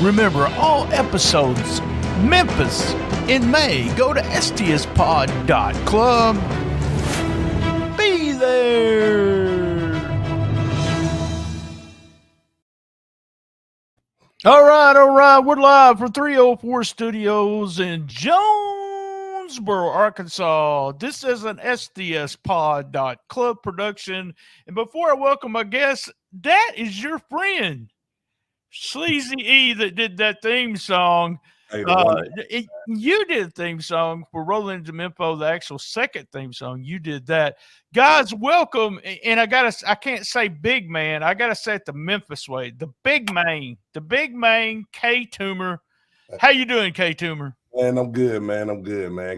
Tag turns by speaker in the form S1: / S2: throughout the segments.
S1: Remember, all episodes, Memphis in May. Go to STSPOD.club. Be there. All right. We're live from 304 Studios in Jonesboro, Arkansas. This is an STSPOD.club production. And before I welcome my guest, that is your friend, Sleazy E, that did that theme song. You did a theme song for Rolling into Memphis, the actual second theme song. You did that. Guys, welcome. And I can't say big man. I gotta say it the Memphis way. The big man, K Toomer. How you doing, K Toomer?
S2: Man, I'm good, man.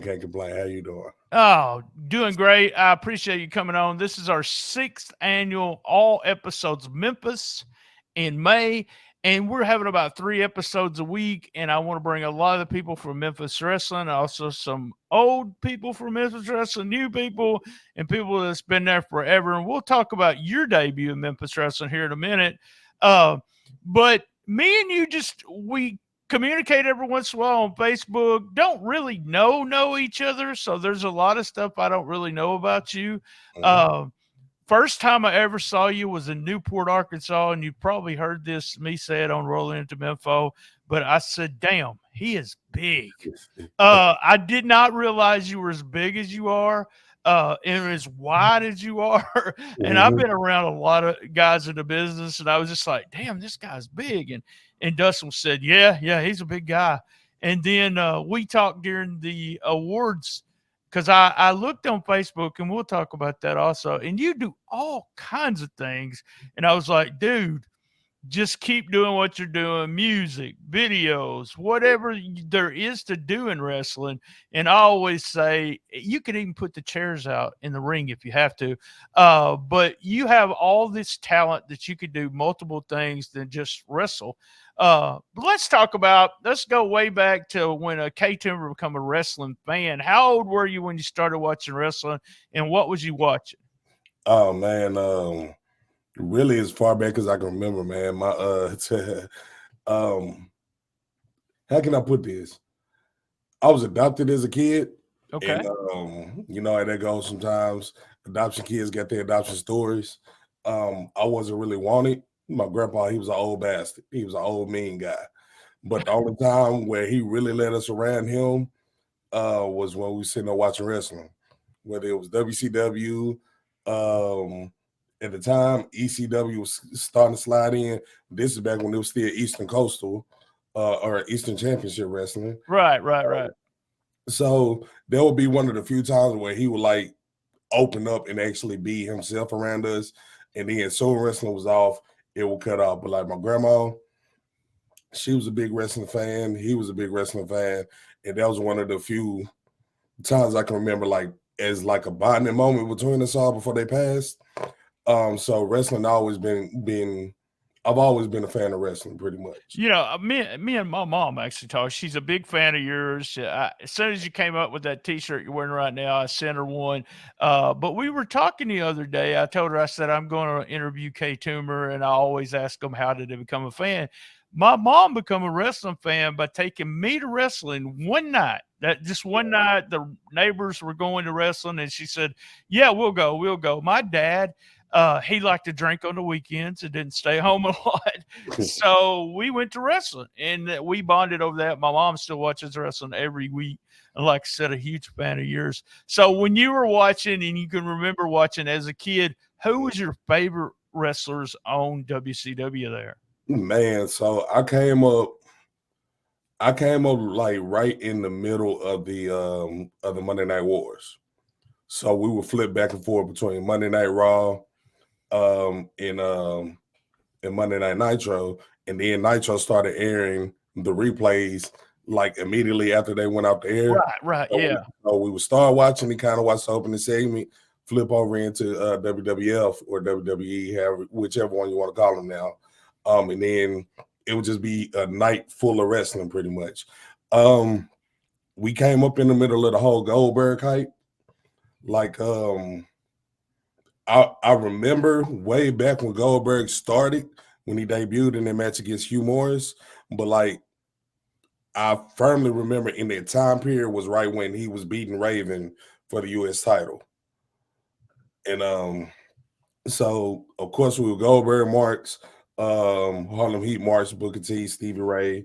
S2: Can't complain. How you doing?
S1: Oh, doing great. I appreciate you coming on. This is our 6th annual all episodes Memphis in May. And we're having about 3 episodes a week. And I want to bring a lot of the people from Memphis Wrestling, also some old people from Memphis Wrestling, new people, and people that's been there forever. And we'll talk about your debut in Memphis Wrestling here in a minute. But me and you we communicate every once in a while on Facebook. Don't really know each other. So there's a lot of stuff I don't really know about you. First time I ever saw you was in Newport, Arkansas, and you probably heard me say it on Rolling into Memphis, but I said, damn, he is big. I did not realize you were as big as you are, and as wide as you are. And I've been around a lot of guys in the business, and I was just like, damn, this guy's big. And Dustin said, yeah, he's a big guy. And then we talked during the awards, because I looked on Facebook, and we'll talk about that also. And you do all kinds of things. And I was like, dude, just keep doing what you're doing. Music, videos, whatever there is to do in wrestling. And I always say, you could even put the chairs out in the ring if you have to. But you have all this talent that you could do multiple things than just wrestle. But let's go way back to when K Toomer became a wrestling fan. How old were you when you started watching wrestling, and what was you watching?
S2: Oh man, really as far back as I can remember, man. My how can I put this? I was adopted as a kid.
S1: Okay.
S2: And you know how that goes sometimes. Adoption kids got their adoption stories. I wasn't really wanted. My grandpa, he was an old bastard. He was an old mean guy. But the only time where he really let us around him was when we were sitting there watching wrestling. Whether it was WCW, at the time, ECW was starting to slide in. This is back when it was still Eastern Coastal or Eastern Championship Wrestling.
S1: Right.
S2: So there would be one of the few times where he would like open up and actually be himself around us. And then soon wrestling was off, it would cut off. But like my grandma, she was a big wrestling fan. He was a big wrestling fan. And that was one of the few times I can remember like as like a bonding moment between us all before they passed. So wrestling always I've always been a fan of wrestling pretty much.
S1: You know, me and my mom actually talked. She's a big fan of yours. As soon as you came up with that T-shirt you're wearing right now, I sent her one. But we were talking the other day. I told her, I said, I'm going to interview K Toomer, and I always ask them, how did they become a fan? My mom became a wrestling fan by taking me to wrestling one night. One night, the neighbors were going to wrestling, and she said, yeah, we'll go. My dad, he liked to drink on the weekends and didn't stay home a lot. So we went to wrestling, and we bonded over that. My mom still watches wrestling every week. And like I said, a huge fan of yours. So when you were watching, and you can remember watching as a kid, who was your favorite wrestlers on WCW there?
S2: Man, so I came up like right in the middle of the Monday Night Wars. So we would flip back and forth between Monday Night Raw and Monday Night Nitro, and then Nitro started airing the replays like immediately after they went out the air.
S1: Right,
S2: so
S1: yeah.
S2: We would start watching and kind of watch the opening segment, flip over into WWF or WWE, whichever one you want to call them now. And then it would just be a night full of wrestling pretty much. We came up in the middle of the whole Goldberg hype. Like, I remember way back when Goldberg started, when he debuted in that match against Hugh Morris. But like, I firmly remember in that time period was right when he was beating Raven for the U.S. title. And so of course we were Goldberg Marks, Harlem Heat Marks, Booker T, Stevie Ray.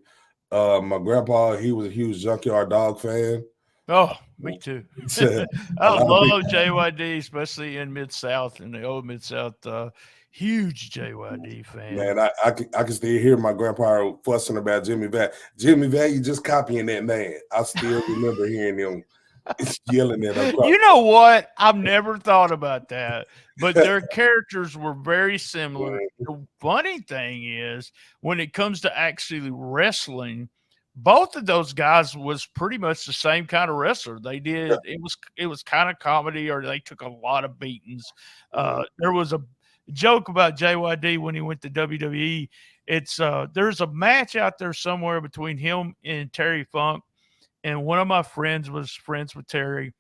S2: My grandpa, he was a huge Junkyard Dog fan.
S1: Oh, me too.
S2: A
S1: I
S2: lot of
S1: love
S2: people,
S1: JYD, especially in Mid-South, in the old Mid-South. Huge JYD fan.
S2: man, I can still hear my grandpa fussing about Jimmy Val. Jimmy Val, you just copying that man. I still remember hearing him yelling at him.
S1: You know what? I've never thought about that, but their characters were very similar. The funny thing is, when it comes to actually wrestling, both of those guys was pretty much the same kind of wrestler. They did it was kind of comedy, or they took a lot of beatings. There was a joke about JYD when he went to WWE. It's there's a match out there somewhere between him and Terry Funk, and one of my friends was friends with Terry,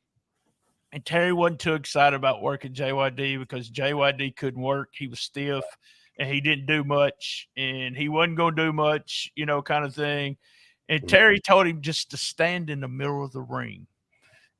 S1: and Terry wasn't too excited about working JYD because JYD couldn't work. He was stiff and he didn't do much, and he wasn't going to do much, kind of thing. And Terry told him just to stand in the middle of the ring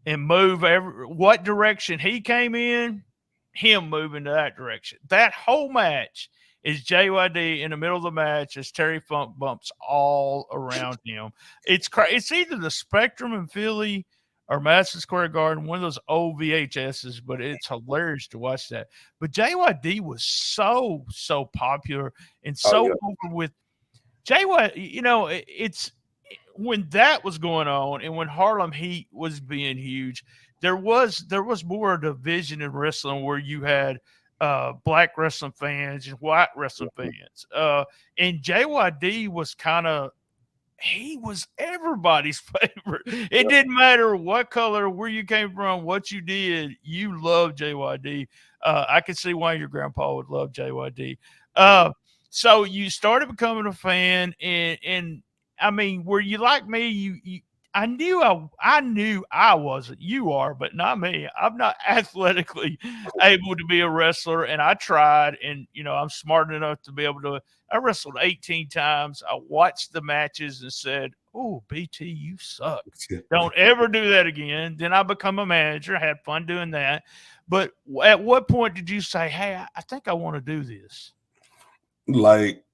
S1: and move what direction he came in, him moving to that direction. That whole match is JYD in the middle of the match as Terry Funk bumps all around him. It's either the Spectrum in Philly or Madison Square Garden, one of those old VHSs, but it's hilarious to watch that. But JYD was so popular and so over with JYD. It's when that was going on, and when Harlem Heat was being huge, there was more division in wrestling where you had black wrestling fans and white wrestling fans. And JYD was he was everybody's favorite. It didn't matter what color, where you came from, what you did, you loved JYD. I could see why your grandpa would love JYD. So you started becoming a fan, and I mean, were you like me? I knew I wasn't. You are, but not me. I'm not athletically able to be a wrestler, and I tried, and I'm smart enough to be able to. I wrestled 18 times. I watched the matches and said, "Oh, BT, you suck. Don't ever do that again." Then I become a manager. I had fun doing that. But at what point did you say, "Hey, I think I want to do this"?
S2: Like,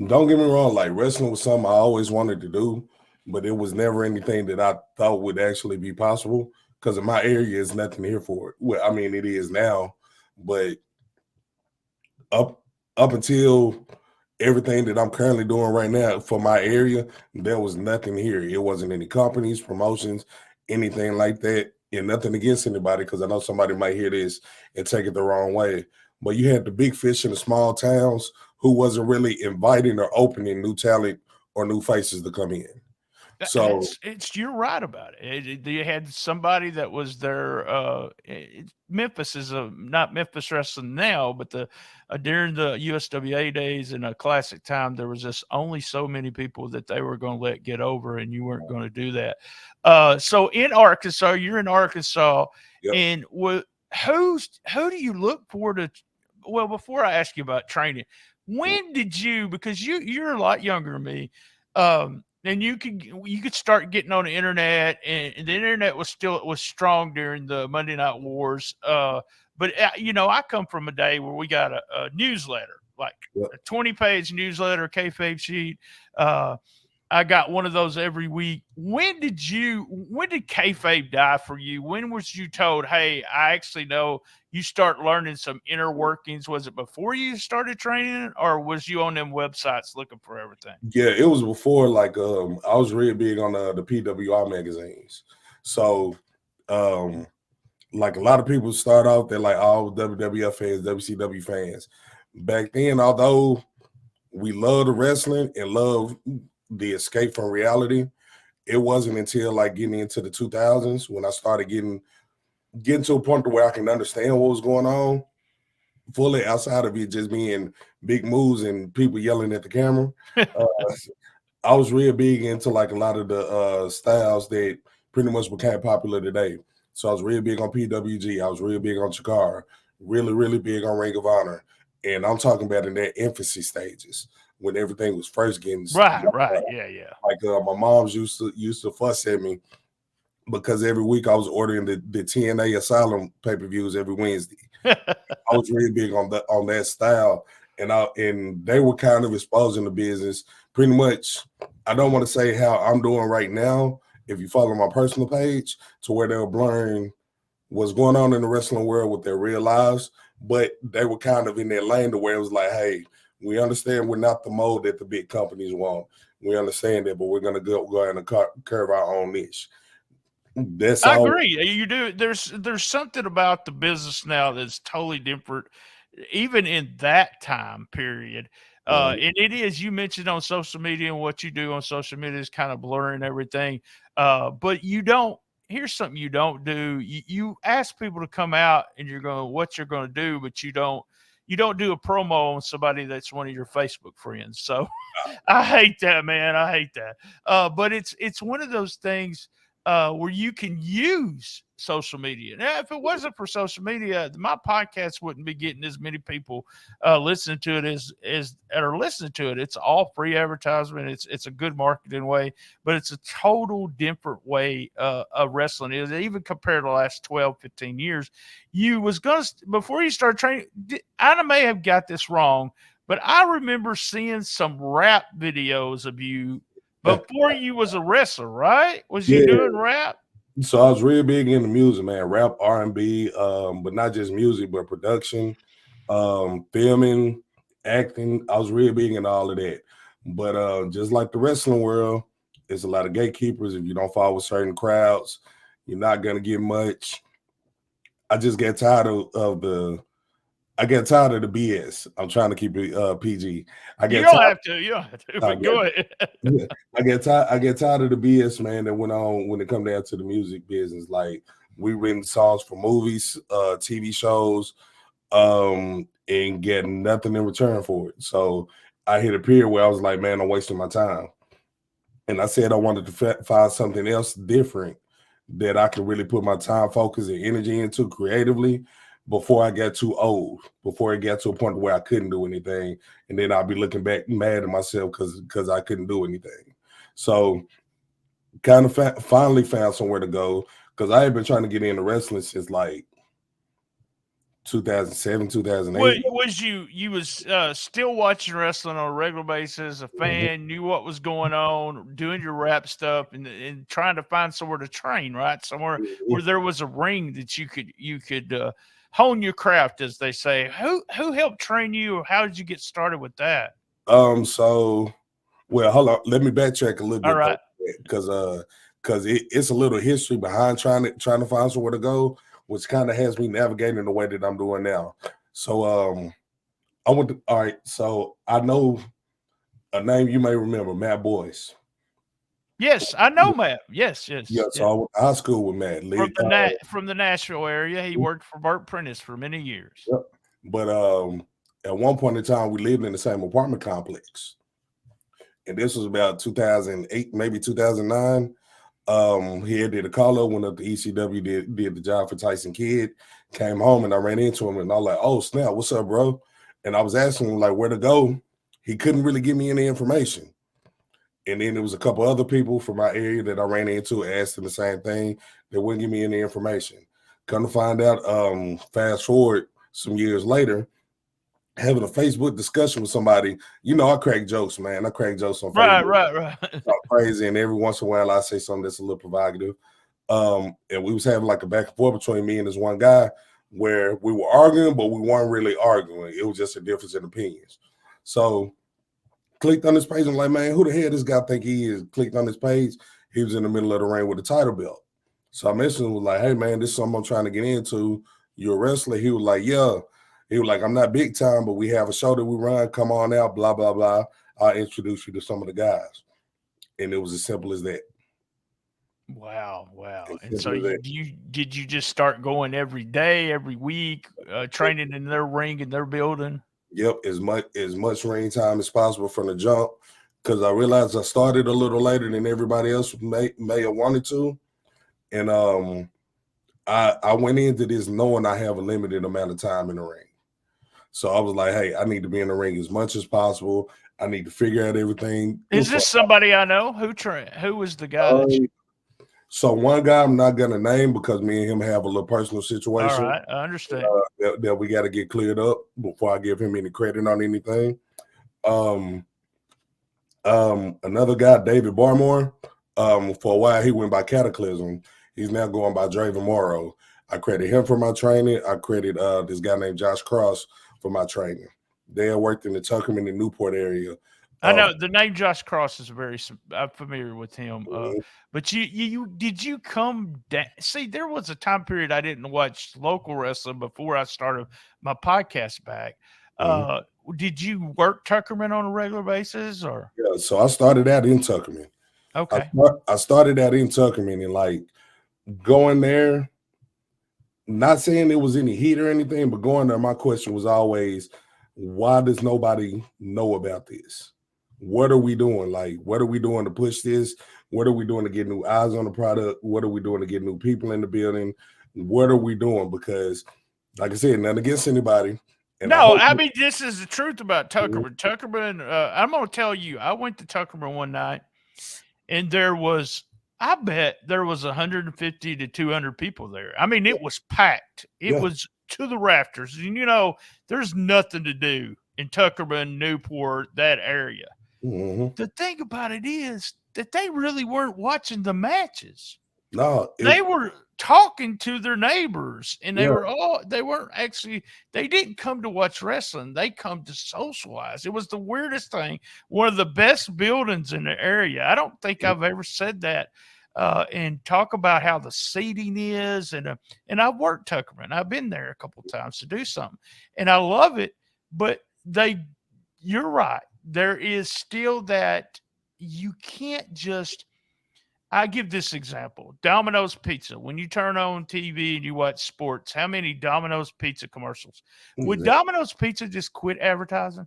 S2: don't get me wrong, like wrestling was something I always wanted to do, but it was never anything that I thought would actually be possible because in my area, there's nothing here for it. Well, I mean, it is now, but up until everything that I'm currently doing right now for my area, there was nothing here. It wasn't any companies, promotions, anything like that. And nothing against anybody, because I know somebody might hear this and take it the wrong way. But you had the big fish in the small towns who wasn't really inviting or opening new talent or new faces to come in. So
S1: You're right about it. You had somebody that was there. Memphis is not Memphis Wrestling now, but during the USWA days in a classic time, there was just only so many people that they were going to let get over, and you weren't going to do that. So in Arkansas, you're in Arkansas, and who do you look for to? Well, before I ask you about training, when did you? Because you're a lot younger than me. And you could start getting on the internet, and the internet was strong during the Monday Night Wars. But I come from a day where we got a newsletter, like a 20-page newsletter, kayfabe sheet. I got one of those every week. When did kayfabe die for you? When was you told, hey, I actually know, you start learning some inner workings? Was it before you started training, or was you on them websites looking for everything?
S2: Yeah, it was before. Like, I was really big on the PWI magazines. So, like a lot of people start out, they're like all WWF fans, WCW fans. Back then, although we loved the wrestling and loved the escape from reality, it wasn't until like getting into the 2000s when I started getting to a point where I can understand what was going on fully, outside of it just being big moves and people yelling at the camera. I was real big into like a lot of the styles that pretty much became popular today. So I was real big on PWG. I was real big on Chikara, really, really big on Ring of Honor. And I'm talking about in their infancy stages when everything was first getting
S1: Right. Yeah.
S2: like my mom's used to fuss at me because every week I was ordering the TNA Asylum pay-per-views every Wednesday. I was really big on that style, and they were kind of exposing the business pretty much. I don't want to say how I'm doing right now. If you follow my personal page, to where they were blurring what's going on in the wrestling world with their real lives, but they were kind of in their lane to where it was like, hey, we understand we're not the mold that the big companies want. We understand that, but we're gonna go ahead and curve our own niche. That's
S1: I
S2: all.
S1: agree. You do. There's something about the business now that's totally different, even in that time period. And it is. You mentioned on social media, and what you do on social media is kind of blurring everything. But you don't. Here's something you don't do. You ask people to come out, and you're going what you're going to do, but you don't. You don't do a promo on somebody that's one of your Facebook friends. So I hate that, man. I hate that. But it's one of those things where you can use social media. Now, if it wasn't for social media, my podcast wouldn't be getting as many people listening to it as are listening to it. It's all free advertisement. It's a good marketing way, but it's a total different way of wrestling is. Even compared to the last 12, 15 years, you was going to, before you start training, I may have got this wrong, but I remember seeing some rap videos of you before you was a wrestler, right? Was you
S2: Yeah.
S1: doing rap?
S2: So I was really big into music, man, rap, R&B, but not just music, but production, filming, acting. I was really big into all of that. But just like the wrestling world, there's a lot of gatekeepers. If you don't follow certain crowds, you're not gonna get much. I just get tired of the BS. I'm trying to keep it PG.
S1: You don't have to. You don't have to.
S2: I
S1: But
S2: get
S1: go ahead.
S2: I get tired of the BS, man, that went on when it come down to the music business. Like we written songs for movies, TV shows, and get nothing in return for it. So I hit a period where I was like, man, I'm wasting my time. And I said I wanted to find something else different that I could really put my time, focus, and energy into creatively before I got too old, before it got to a point where I couldn't do anything. And then I'll be looking back mad at myself because I couldn't do anything. So kind of finally found somewhere to go because I had been trying to get into wrestling since like 2007, 2008.
S1: Was you was still watching wrestling on a regular basis, a fan, knew what was going on, doing your rap stuff, and trying to find somewhere to train, right? Somewhere where there was a ring that you could hone your craft, as they say. Who helped train you, or how did you get started with that?
S2: So well, hold on. Let me backtrack a little
S1: All
S2: bit
S1: right.
S2: because it's a little history behind trying to find somewhere to go, which kind of has me navigating the way that I'm doing now. So I went to, all right. So I know a name you may remember, Matt Boyce.
S1: Yes, I know Matt. Yes.
S2: Yeah. So I went to high school with Matt.
S1: From the Nashville area. He worked for Burt Prentice for many years.
S2: Yep. But at one point in time, we lived in the same apartment complex. And this was about 2008, maybe 2009. He did a call up, went up to ECW, did the job for Tyson Kidd, came home, and I ran into him, and I was like, oh, snap, what's up, bro? And I was asking him, like, where to go. He couldn't really give me any information. And then there was a couple other people from my area that I ran into, asked them the same thing. They wouldn't give me any information. Come to find out, fast forward some years later, having a Facebook discussion with somebody, I crack jokes, man. I crack jokes on Facebook.
S1: Right.
S2: Talk crazy, and every once in a while I say something that's a little provocative. And we was having like a back and forth between me and this one guy where we were arguing, but we weren't really arguing. It was just a difference in opinions. So clicked on this page and I'm like, man, who the hell this guy think he is? Clicked on this page. He was in the middle of the ring with a title belt. So I messaged him, was like, hey man, this is something I'm trying to get into. You're a wrestler? He was like, yeah. He was like, I'm not big time, but we have a show that we run. Come on out, blah, blah, blah. I'll introduce you to some of the guys. And it was as simple as that.
S1: Wow. And so did you just start going every day, every week, training in their ring in their building?
S2: Yep, as much ring time as possible from the jump, because I realized I started a little later than everybody else may have wanted to. And I went into this knowing I have a limited amount of time in the ring. So I was like, hey, I need to be in the ring as much as possible. I need to figure out everything.
S1: Is this somebody I know? Who was the guy that you?
S2: So one guy I'm not gonna name because me and him have a little personal
S1: All
S2: situation
S1: right, I understand.
S2: that we got to get cleared up before I give him any credit on anything. Another guy, David Barmore. For a while he went by Cataclysm. He's now going by Draven Morrow. I credit him for my training. I credit this guy named Josh Cross for my training. They had worked in the Tuckerman and Newport area.
S1: I know the name Josh Cross is I'm familiar with him.
S2: Mhm.
S1: But you did you come down? See, there was a time period I didn't watch local wrestling before I started my podcast back.
S2: Mhm.
S1: Did you work Tuckerman on a regular basis, or?
S2: Yeah, so I started out in Tuckerman.
S1: Okay.
S2: I started out in Tuckerman and like going there, not saying it was any heat or anything, but going there, my question was always, why does nobody know about this? What are we doing? Like, what are we doing to push this? What are we doing to get new eyes on the product? What are we doing to get new people in the building? What are we doing? Because, like I said, nothing against anybody. And I
S1: No,
S2: hope
S1: I mean, this is the truth about
S2: Mhm.
S1: Tuckerman. Tuckerman, I'm going to tell you, I went to Tuckerman one night, and I bet there was 150 to 200 people there. I mean, it was packed. It
S2: Yeah.
S1: was to the rafters. And, there's nothing to do in Tuckerman, Newport, that area.
S2: Mhm.
S1: The thing about it is that they really weren't watching the matches.
S2: No,
S1: They were talking to their neighbors, and
S2: yeah.
S1: they weren't actually, they didn't come to watch wrestling. They come to socialize. It was the weirdest thing. One of the best buildings in the area. I don't think I've ever said that. And talk about how the seating is, and I've worked Tuckerman. I've been there a couple times to do something, and I love it. But you're right. There is still that you can't just. I give this example. Domino's Pizza. When you turn on TV and you watch sports, how many Domino's Pizza commercials? Would
S2: Exactly.
S1: Domino's Pizza just quit advertising?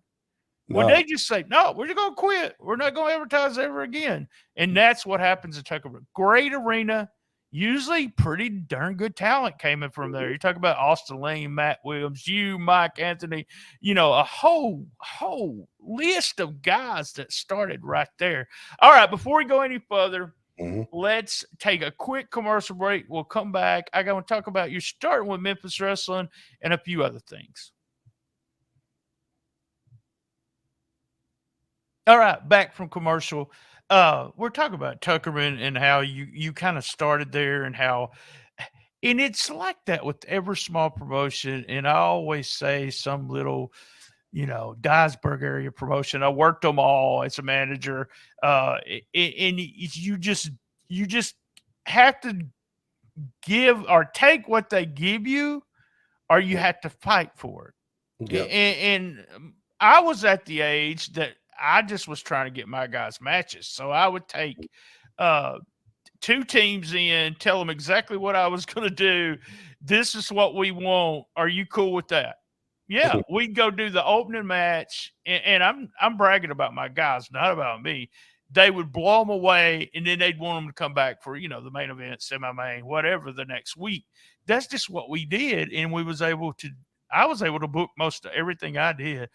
S1: Would
S2: No.
S1: they just say, no, we're just going to quit. We're not going to advertise ever again. And that's what happens at Tuckerman. Great arena. Usually pretty darn good talent came in from there. You talk about Austin Lane, Matt Williams, Mike Anthony, a whole list of guys that started right there. All right, before we go any further,
S2: Mhm.
S1: let's take a quick commercial break. We'll come back. I got to talk about you starting with Memphis Wrestling and a few other things. All right, back from commercial. We're talking about Tuckerman and how you kind of started there and it's like that with every small promotion. And I always say some little, Dyersburg area promotion. I worked them all as a manager. And you just have to give or take what they give you, or you have to fight for it.
S2: Yeah.
S1: And I was at the age that I just was trying to get my guys matches. So I would take uh, two teams in, tell them exactly what I was going to do. This is what we want. Are you cool with that? Yeah, we'd go do the opening match, and I'm bragging about my guys, not about me. They would blow them away, and then they'd want them to come back for the main event, semi-main, whatever the next week. That's just what we did, and I was able to book most of everything I did.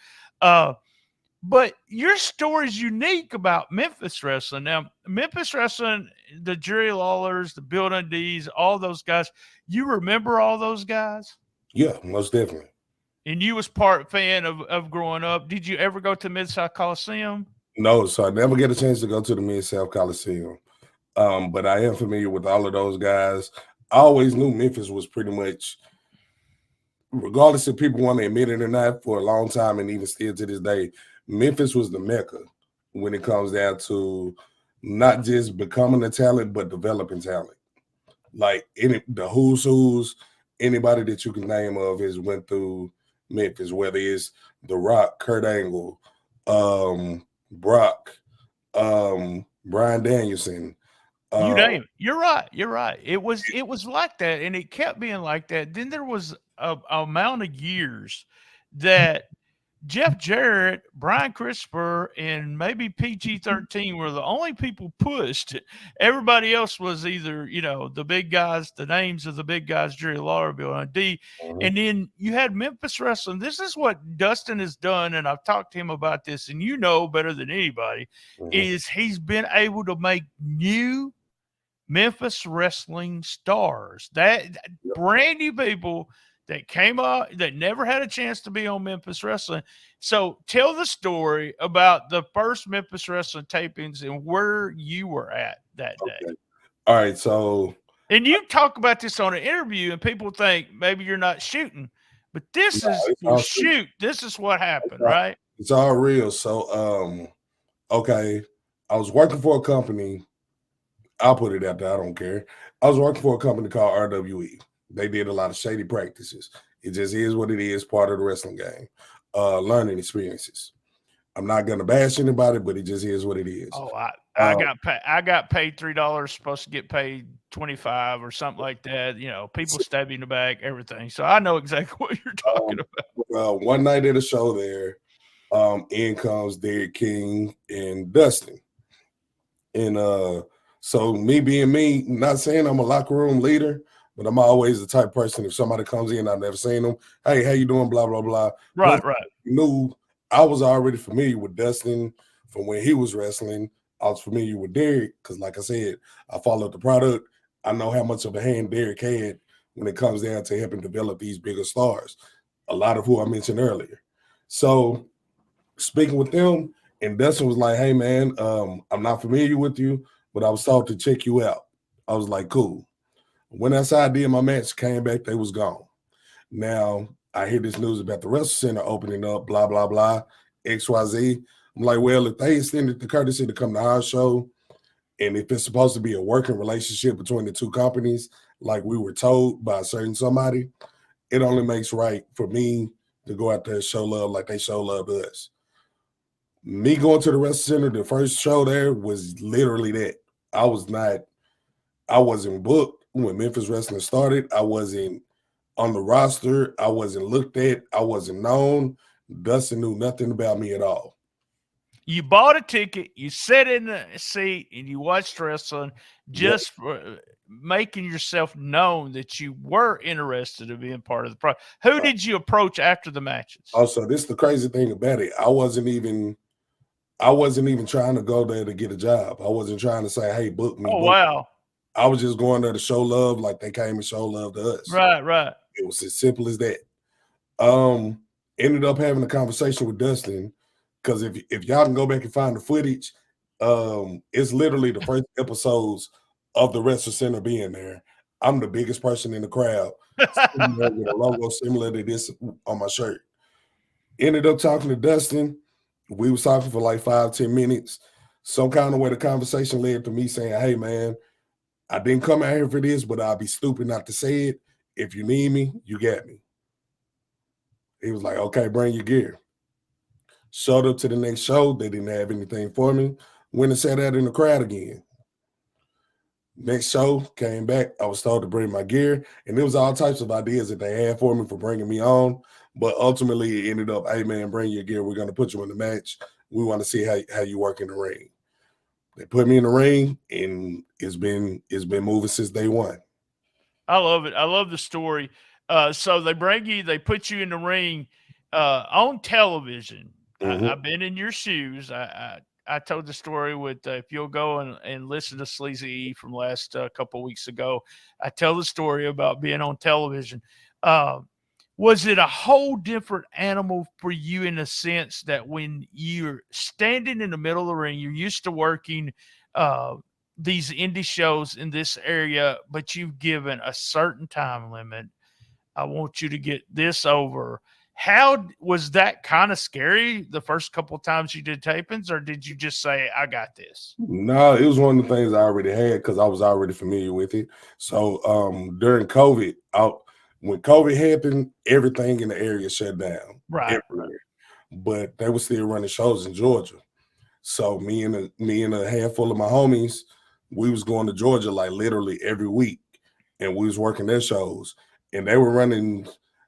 S1: But your story's unique about Memphis wrestling. Now, Memphis wrestling, the Jerry Lawlers, the Bill Dundees, all those guys. You remember all those guys?
S2: Yeah, most definitely.
S1: And you was part fan of growing up. Did you ever go to Mid-South Coliseum?
S2: No, so I never get a chance to go to the Mid-South Coliseum. But I am familiar with all of those guys. I always knew Memphis was pretty much, regardless if people want to admit it or not, for a long time, and even still to this day, Memphis was the mecca when it comes down to not just becoming a talent, but developing talent. Like the who's, anybody that you can name of has went through Memphis, whether it's The Rock, Kurt Angle, Brock, Brian Danielson.
S1: You name it. You're right. You're right. It was like that, and it kept being like that. Then there was a amount of years that Jeff Jarrett, Brian Christopher, and maybe PG-13 were the only people pushed. Everybody else was either, the big guys, the names of the big guys, Jerry Lawler, Bill D.
S2: Mhm.
S1: And then you had Memphis Wrestling. This is what Dustin has done, and I've talked to him about this, and you know better than anybody, is he's been able to make new Memphis wrestling stars, that brand new people that came up that never had a chance to be on Memphis Wrestling. So tell the story about the first Memphis Wrestling tapings and where you were at that day.
S2: Okay. All right. So,
S1: and you talk about this on an interview, and people think maybe you're not shooting, but this is your shoot. This is what happened, right?
S2: It's all real. So, okay, I was working for a company. I'll put it out there. I don't care. I was working for a company called RWE. They did a lot of shady practices. It just is what it is, part of the wrestling game. Learning experiences. I'm not gonna bash anybody, but it just is what it is.
S1: Oh, I got paid $3, supposed to get paid 25 or something like that. People stab you in the back, everything. So I know exactly what you're talking about.
S2: One night at a show there, in comes Derek King and Dustin. And so me being me, not saying I'm a locker room leader, but I'm always the type of person, if somebody comes in, I've never seen them, hey, how you doing, blah, blah, blah.
S1: Right.
S2: Knew I was already familiar with Dustin from when he was wrestling. I was familiar with Derek because, like I said, I followed the product. I know how much of a hand Derek had when it comes down to helping develop these bigger stars, a lot of who I mentioned earlier. So speaking with them, and Dustin was like, hey, man, I'm not familiar with you, but I was told to check you out. I was like, cool. Went outside, did my match, came back, they was gone. Now, I hear this news about the Wrestle Center opening up, blah, blah, blah, XYZ. I'm like, well, if they extended the courtesy to come to our show, and if it's supposed to be a working relationship between the two companies, like we were told by a certain somebody, it only makes right for me to go out there and show love like they show love to us. Me going to the Wrestle Center, the first show there was literally that. I wasn't booked when Memphis Wrestling started. I wasn't on the roster. I wasn't looked at. I wasn't known. Dustin knew nothing about me at all.
S1: You bought a ticket, you sat in the seat, and you watched wrestling just for making yourself known that you were interested in being part of the product. Who did you approach after the matches?
S2: Also, this is the crazy thing about it. I wasn't even trying to go there to get a job. I wasn't trying to say, hey, book me.
S1: Oh, wow.
S2: I was just going there to show love like they came and show love to us.
S1: Right.
S2: It was as simple as that. Ended up having a conversation with Dustin because if y'all can go back and find the footage, it's literally the first episodes of the Wrestle Center being there. I'm the biggest person in the crowd with a logo similar to this on my shirt. Ended up talking to Dustin. We was talking for like 5-10 minutes. Some kind of way the conversation led to me saying, hey, man, I didn't come out here for this, but I'll be stupid not to say it. If you need me, you got me. He was like, okay, bring your gear. Showed up to the next show. They didn't have anything for me. Went and sat out in the crowd again. Next show, came back. I was told to bring my gear. And there was all types of ideas that they had for me for bringing me on. But ultimately, it ended up, hey, man, bring your gear. We're going to put you in the match. We want to see how you work in the ring. They put me in the ring, and it's been moving since day one.
S1: I love it. I love the story. So they put you in the ring on television. I've been in your shoes. I told the story with if you'll go and listen to Sleazy E from last couple of weeks ago. I tell the story about being on television. Was it a whole different animal for you in the sense that when you're standing in the middle of the ring, you're used to working these indie shows in this area, but you've given a certain time limit. I want you to get this over. How was that kind of scary the first couple of times you did tapings, or did you just say, I got this?
S2: No, it was one of the things I already had because I was already familiar with it. So during COVID, when COVID happened, everything in the area shut down.
S1: Right.
S2: Everywhere. But they were still running shows in Georgia. So me and a handful of my homies, we was going to Georgia like literally every week, and we was working their shows. And they were running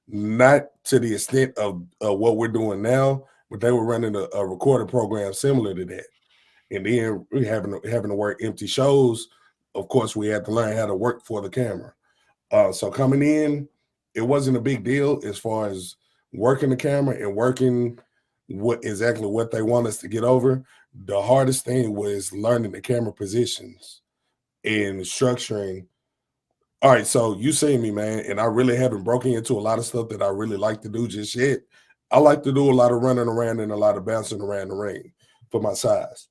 S2: not to the extent of what we're doing now, but they were running a recorded program similar to that. And then we having to work empty shows. Of course, we had to learn how to work for the camera. So coming in, it wasn't a big deal as far as working the camera and working exactly what they want us to get over. The hardest thing was learning the camera positions and structuring. All right, so you see me, man, and I really haven't broken into a lot of stuff that I really like to do just yet. I like to do a lot of running around and a lot of bouncing around the ring for my size.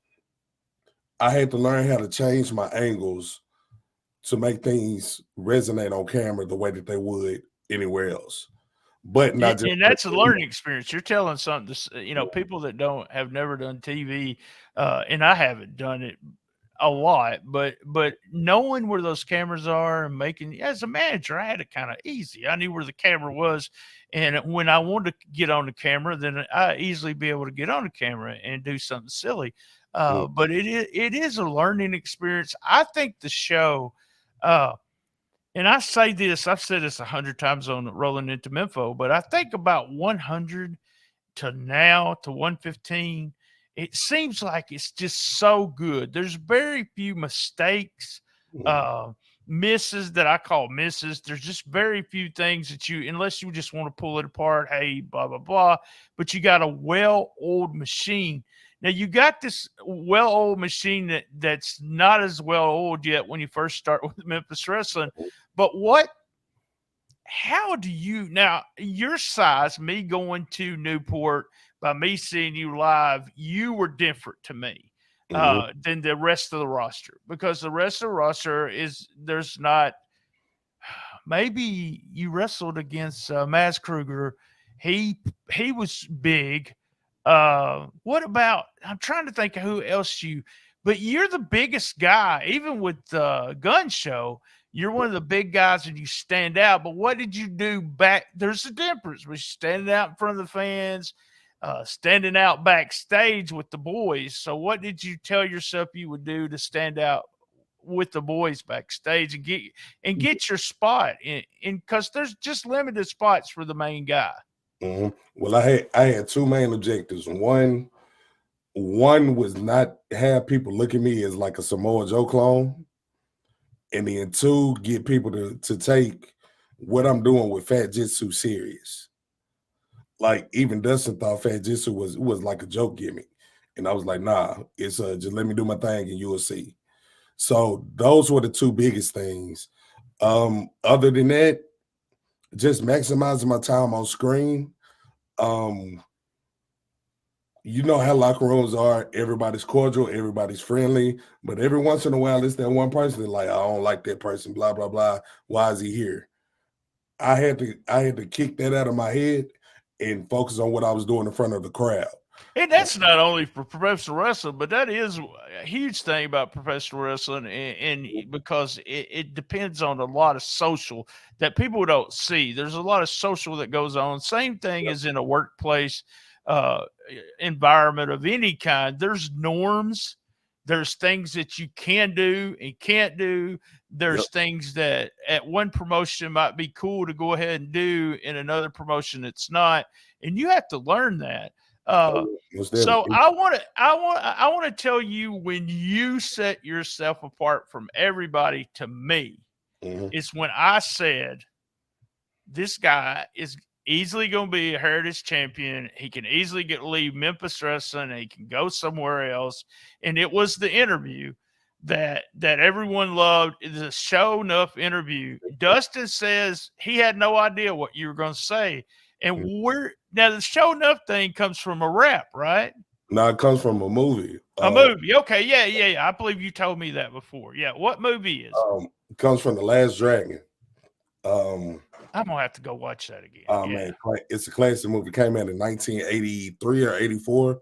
S2: I had to learn how to change my angles to make things resonate on camera the way that they would anywhere else. But not just
S1: And that's a learning experience. You're telling something to, people that have never done TV, and I haven't done it a lot, but knowing where those cameras are and making, as a manager, I had it kind of easy. I knew where the camera was, and when I wanted to get on the camera, then I easily be able to get on the camera and do something silly. But it is a learning experience. I think the show, and I say this, I've said this 100 times on Rolling Into Memphis, but I think about 100 to now to 115, it seems like it's just so good. There's very few mistakes, misses that I call misses. There's just very few things that unless you just want to pull it apart, hey, blah, blah, blah. But you got a well-oiled machine. Now you got this well-oiled machine that's not as well-oiled yet when you first start with Memphis Wrestling. But how do you now, your size, me going to Newport, by me seeing you live, you were different to me than the rest of the roster, because the rest of the roster there's not, maybe you wrestled against Maz Kruger. He was big. What about, I'm trying to think of who else but you're the biggest guy, even with the gun show. You're one of the big guys and you stand out. But what did you do back? There's a difference with standing out in front of the fans, standing out backstage with the boys. So what did you tell yourself you would do to stand out with the boys backstage and get your spot in, because there's just limited spots for the main guy.
S2: Well, I had two main objectives. One was not have people look at me as like a Samoa Joe clone. And then two, get people to take what I'm doing with Fat Jitsu serious. Like even Dustin thought Fat Jitsu was like a joke gimmick. And I was like, nah, it's just let me do my thing and you'll see. So those were the two biggest things. Other than that, just maximizing my time on screen. You know how locker rooms are. Everybody's cordial, everybody's friendly, but every once in a while, it's that one person that like, I don't like that person, blah, blah, blah. Why is he here? I had to kick that out of my head and focus on what I was doing in front of the crowd.
S1: And that's not only for professional wrestling, but that is a huge thing about professional wrestling, and because it depends on a lot of social that people don't see. There's a lot of social that goes on. Same thing as in a workplace environment of any kind. There's norms. There's things that you can do and can't do. There's things that at one promotion might be cool to go ahead and do, in another promotion it's not, and you have to learn that. So I want to tell you, when you set yourself apart from everybody, to me, it's when I said, this guy is easily going to be a Heritage champion. He can easily leave Memphis Wrestling and he can go somewhere else. And it was the interview that everyone loved. It's a show enough interview. Dustin says he had no idea what you were going to say. And now the show enough thing comes from a rap, right?
S2: No, it comes from a movie.
S1: A movie. Okay. Yeah. I believe you told me that before. Yeah. What movie is it?
S2: It comes from The Last Dragon.
S1: I'm gonna have to go watch that again.
S2: Man, it's a classic movie. It came out in 1983 or 84.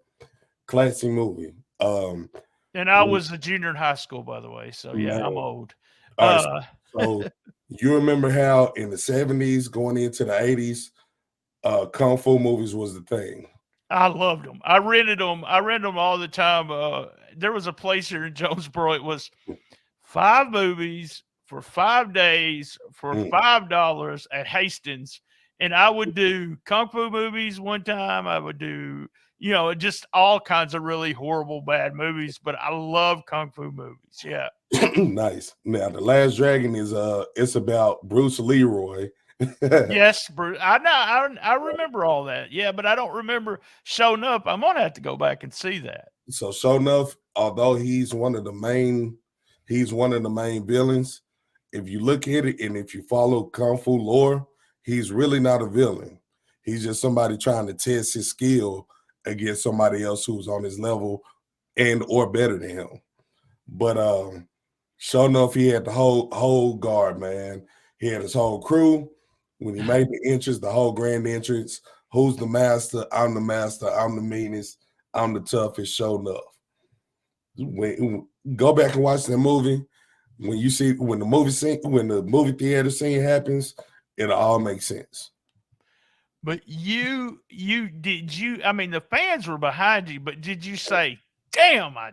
S2: Classic movie.
S1: And I was a junior in high school, by the way. So yeah, I'm old.
S2: So you remember how in the 70s going into the 80s, kung fu movies was the thing.
S1: I loved them. I rented them all the time. There was a place here in Jonesboro. It was 5 movies for 5 days for $5 at Hastings. And I would do kung fu movies one time. I would do, just all kinds of really horrible, bad movies. But I love kung fu movies. Yeah.
S2: Nice. Now, The Last Dragon is it's about Bruce Leroy.
S1: Yes, Bruce. I know. I remember all that. Yeah, but I don't remember showing up. I'm gonna have to go back and see that.
S2: So, sure enough, although he's one of the main villains. If you look at it and if you follow Kung Fu lore, he's really not a villain. He's just somebody trying to test his skill against somebody else who's on his level and or better than him. But sure enough, he had the whole guard, man. He had his whole crew. When he made the entrance, the whole grand entrance, who's the master? I'm the master. I'm the meanest. I'm the toughest. Sure enough. Go back and watch that movie. When you see when the movie theater scene happens, it'll all make sense.
S1: But I mean, the fans were behind you, but did you say, damn, I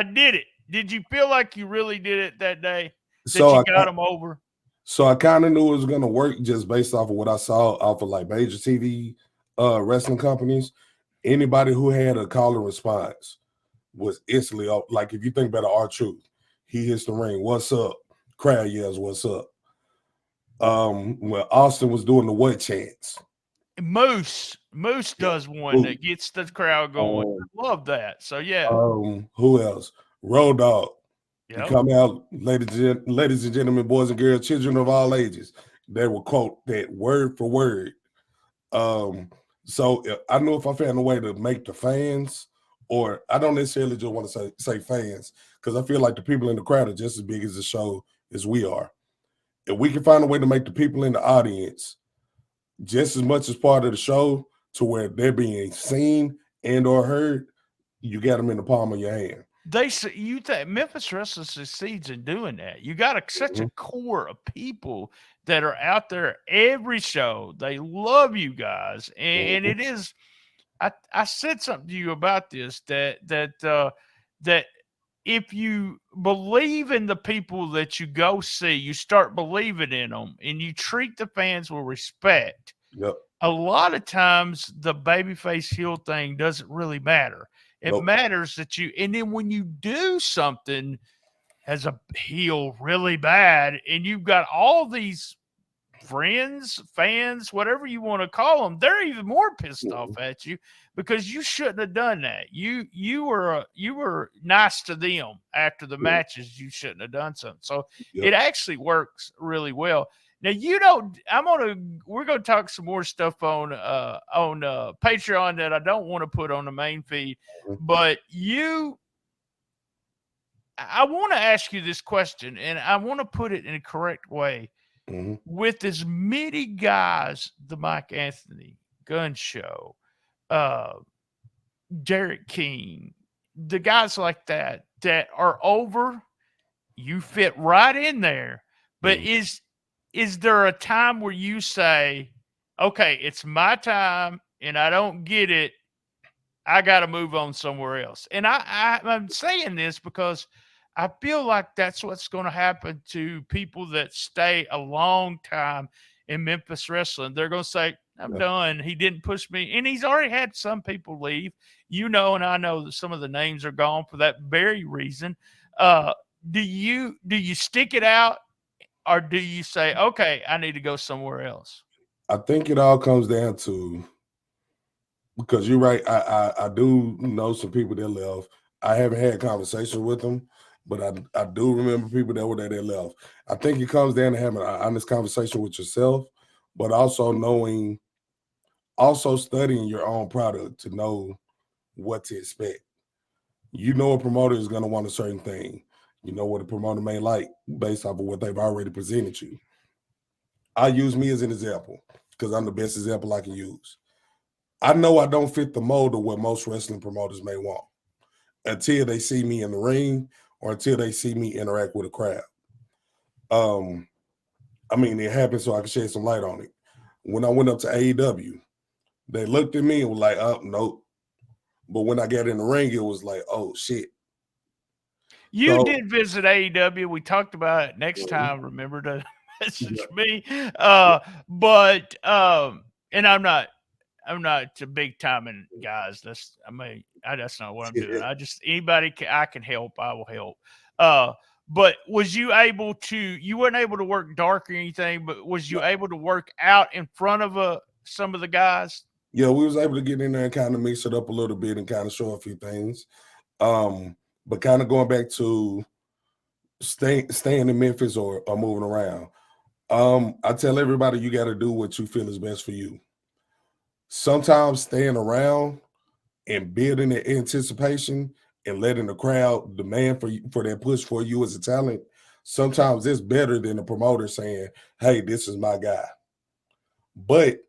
S1: did it? Did you feel like you really did it that day? That you got them over?
S2: So I kind of knew it was going to work just based off of what I saw off of like major TV wrestling companies. Anybody who had a call and response was instantly up. Like if you think about R-Truth, he hits the ring, what's up? Crowd yells, what's up? When Austin was doing the what chants.
S1: Moose does one that gets the crowd going. I love that. So yeah.
S2: Who else? Road Dogg. Yep. You come out, ladies and gentlemen, boys and girls, children of all ages. They will quote that word for word. So I know if I found a way to make the fans, or I don't necessarily just want to say fans, because I feel like the people in the crowd are just as big as the show as we are. If we can find a way to make the people in the audience just as much as part of the show to where they're being seen and or heard, you got them in the palm of your hand.
S1: You think Memphis Wrestling succeeds in doing that? You got such a core of people that are out there every show. They love you guys, and it is. I said something to you about this that if you believe in the people that you go see, you start believing in them, and you treat the fans with respect.
S2: Yep.
S1: A lot of times, the babyface heel thing doesn't really matter. It matters that and then when you do something as a heel really bad, and you've got all these friends, fans, whatever you want to call them, they're even more pissed off at you because you shouldn't have done that. You were nice to them after the matches. You shouldn't have done something. So it actually works really well. Now we're gonna talk some more stuff on Patreon that I don't want to put on the main feed, but I want to ask you this question, and I want to put it in a correct way. With as many guys, the Mike Anthony, Gun Show, Derek King, the guys like that are over, you fit right in there. But is there a time where you say, okay, it's my time and I don't get it, I got to move on somewhere else? And I'm saying this because I feel like that's what's going to happen to people that stay a long time in Memphis wrestling. They're going to say, I'm done. He didn't push me. And he's already had some people leave, and I know that some of the names are gone for that very reason. Do you stick it out, or do you say, okay, I need to go somewhere else?
S2: I think it all comes down to, because you're right. I do know some people that left. I haven't had conversations with them, but I do remember people that were there that left. I think it comes down to having an honest conversation with yourself, but also studying your own product to know what to expect. You know a promoter is going to want a certain thing. You know what a promoter may like based off of what they've already presented you. I use me as an example because I'm the best example I can use. I know I don't fit the mold of what most wrestling promoters may want until they see me in the ring or until they see me interact with a crowd. I mean, it happened so I can shed some light on it. When I went up to AEW, they looked at me and were like, oh, nope. But when I got in the ring, it was like, oh, shit.
S1: You did visit AEW. We talked about it next time. Remember to That's
S2: Yeah.
S1: just me. But and I'm not a big timing guys. That's not what I'm doing. I just I can help, I will help. But was you able to? You weren't able to work dark or anything, but was you able to work out in front of some of the guys?
S2: Yeah, we was able to get in there and kind of mix it up a little bit and kind of show a few things. But kind of going back to staying in Memphis or moving around. I tell everybody you got to do what you feel is best for you. Sometimes staying around and building the anticipation and letting the crowd demand for that push for you as a talent, sometimes it's better than the promoter saying, "Hey, this is my guy." But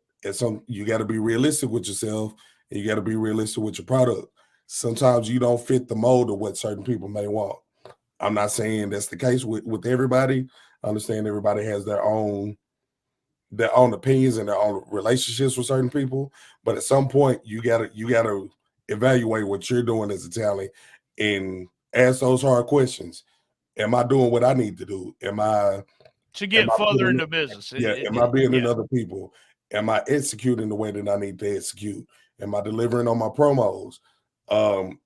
S2: you got to be realistic with yourself and you got to be realistic with your product. Sometimes you don't fit the mold of what certain people may want. I'm not saying that's the case with everybody. I understand everybody has their own opinions and their own relationships with certain people, but at some point you gotta evaluate what you're doing as a talent and ask those hard questions. Am I doing what I need to do? Am I
S1: To get further into business?
S2: am I building
S1: Yeah.
S2: other people? Am I executing the way that I need to execute? Am I delivering on my promos? Am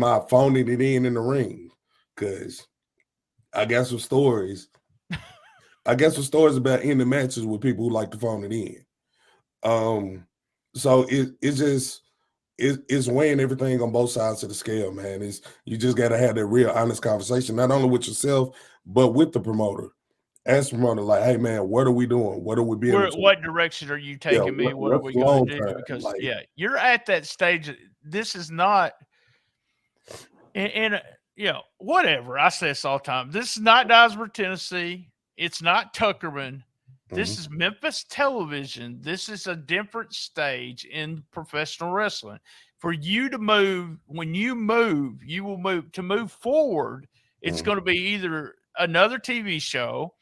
S2: I phoning it in the ring? Because I got some stories. About ending matches with people who like to phone it in. So it's weighing everything on both sides of the scale, man. You just got to have that real honest conversation, not only with yourself but with the promoter. Ask the promoter, like, "Hey, man, what are we doing? What are we building?
S1: What direction are you
S2: Yeah,
S1: taking me? What are
S2: what's
S1: we going
S2: long
S1: to do?
S2: term?
S1: Because
S2: Like,
S1: you're at that stage. This is not, and whatever. I say this all the time. This is not Dyersburg, Tennessee. It's not Tuckerman. This is Memphis television. This is a different stage in professional wrestling. For you to move, when you move, you will move to move forward. It's going to be either another TV show,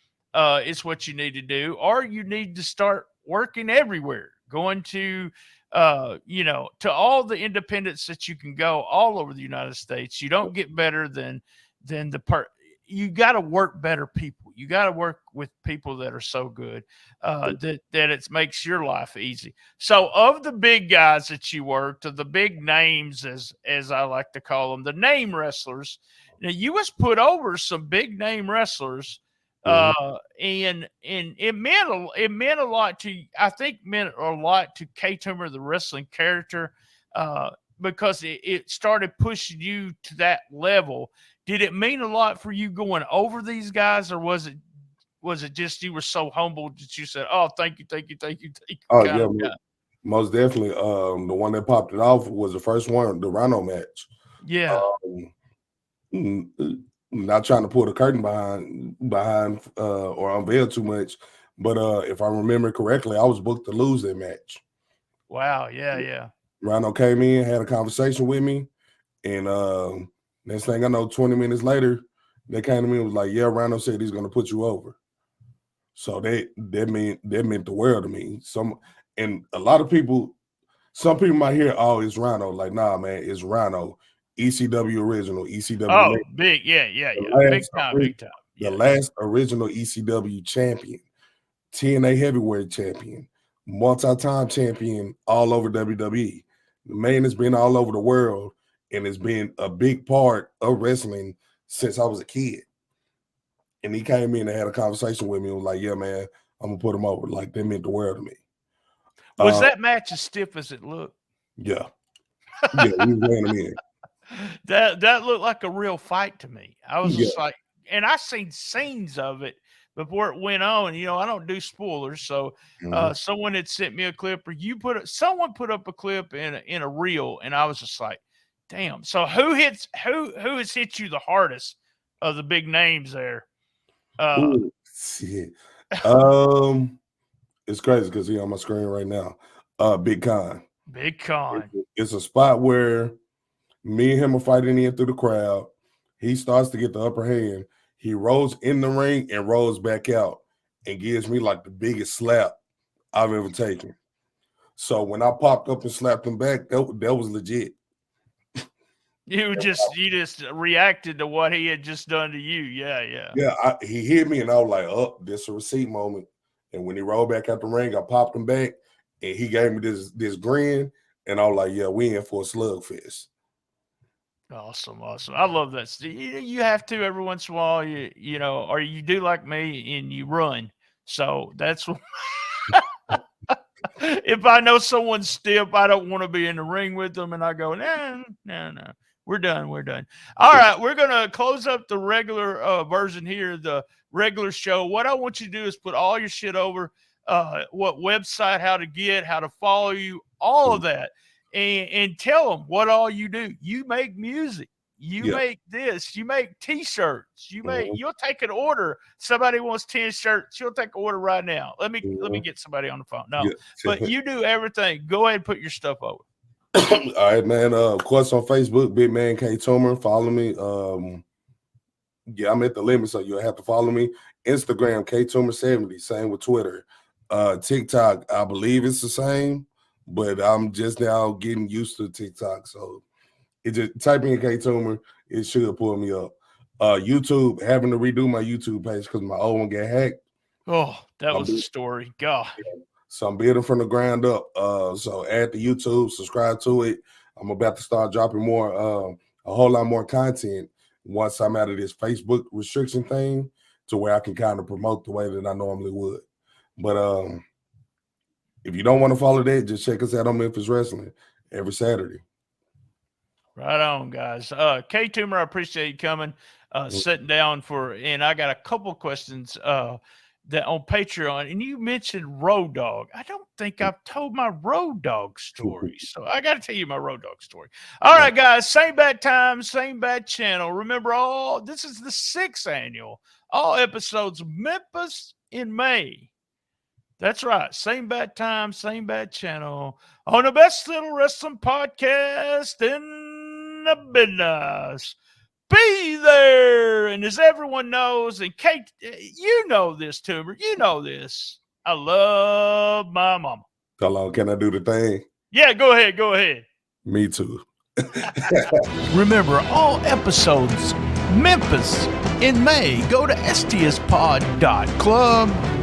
S1: is what you need to do, or you need to start working everywhere, going to to all the independents that you can go all over the United States. You don't get better than the part. You got to work better people. You got to work with people that are so good that it makes your life easy. So, of the big guys that you worked, of the big names, as I like to call them, the name wrestlers. Now, you was put over some big name wrestlers, and it meant a lot to, I think, meant a lot to K Toomer, the wrestling character, because it started pushing you to that level. Did it mean a lot for you going over these guys, or was it just you were so humbled that you said, "Oh, thank you, thank you, thank you, thank you,"
S2: oh
S1: kind
S2: yeah,
S1: of guy?
S2: most definitely. The one that popped it off was the first one, the Rhino match.
S1: Yeah.
S2: Not trying to pull the curtain behind or unveil too much, but if I remember correctly, I was booked to lose that match.
S1: Wow. Yeah.
S2: Rhino came in, had a conversation with me, and next thing I know, 20 minutes later, they came to me and was like, "Yeah, Rhino said he's gonna put you over." So that meant the world to me. And a lot of people, some people might hear, "Oh, it's Rhino." Like, nah, man, it's Rhino. ECW original, ECW
S1: Oh, big. Yeah. Big time. Big time.
S2: the
S1: Yeah.
S2: last original ECW champion, TNA heavyweight champion, multi-time champion all over WWE. The man has been all over the world and has been a big part of wrestling since I was a kid. And he came in and had a conversation with me and was like, "Yeah, man, I'm gonna put him over." Like, that meant the world to me.
S1: Was that match as stiff as it looked?
S2: Yeah. Yeah, we was laying him in.
S1: That looked like a real fight to me. I was
S2: Yeah.
S1: just like, and I seen scenes of it before it went on. I don't do spoilers, so someone had sent me a clip, or someone put up a clip in a reel, and I was just like, damn. So who has hit you the hardest of the big names there?
S2: Ooh, shit. It's crazy because he's on my screen right now. Big Con.
S1: Big Con.
S2: It's a spot where me and him are fighting in through the crowd. He starts to get the upper hand. He rolls in the ring and rolls back out and gives me like the biggest slap I've ever taken. So when I popped up and slapped him back, that was legit.
S1: You just reacted to what he had just done to you. Yeah.
S2: Yeah, he hit me, and I was like, "Oh, this a receipt moment." And when he rolled back out the ring, I popped him back, and he gave me this grin, and I was like, "Yeah, we in for a slugfest."
S1: Awesome. I love that. You have to every once in a while, you know, or you do like me and you run. So that's what if I know someone's stiff, I don't want to be in the ring with them, and I go, no. We're done. All right, we're gonna close up the regular version here, the regular show. What I want you to do is put all your shit over, what website, how to follow you, all of that, and tell them what all you do. You make music. You make this. You make T-shirts. You'll take an order. Somebody wants 10 shirts. You'll take an order right now. Let me get somebody on the phone. No, but you do everything. Go ahead and put your stuff over.
S2: All right, man. Of course, on Facebook, Big Man K Toomer. Follow me. I'm at the limit, so you'll have to follow me. Instagram, K Toomer 70. Same with Twitter. TikTok, I believe it's the same, but I'm just now getting used to TikTok. So it just type in K Toomer, it should pull me up. YouTube, having to redo my YouTube page because my old one got hacked.
S1: Oh, that was a story. God.
S2: So I'm building from the ground up. So add the YouTube, subscribe to it. I'm about to start dropping more, a whole lot more content once I'm out of this Facebook restriction thing to where I can kind of promote the way that I normally would. But if you don't want to follow that, just check us out on Memphis Wrestling every Saturday.
S1: Right on, guys. K Toomer, I appreciate you coming, sitting down and I got a couple questions that on Patreon, and you mentioned Road Dog. I don't think I've told my Road Dog story, so I got to tell you my Road Dog story. All right, guys, same bad time, same bad channel. Remember, this is the 6th annual, all episodes Memphis in May. That's right, same bad time, same bad channel on the best little wrestling podcast in the business. Be there. And as everyone knows, and Kate, you know this, Toomer. You know this. I love my mama.
S2: How long can I do the thing?
S1: Yeah, go ahead.
S2: Me too.
S1: Remember, all episodes Memphis in May. Go to STSPOD.club.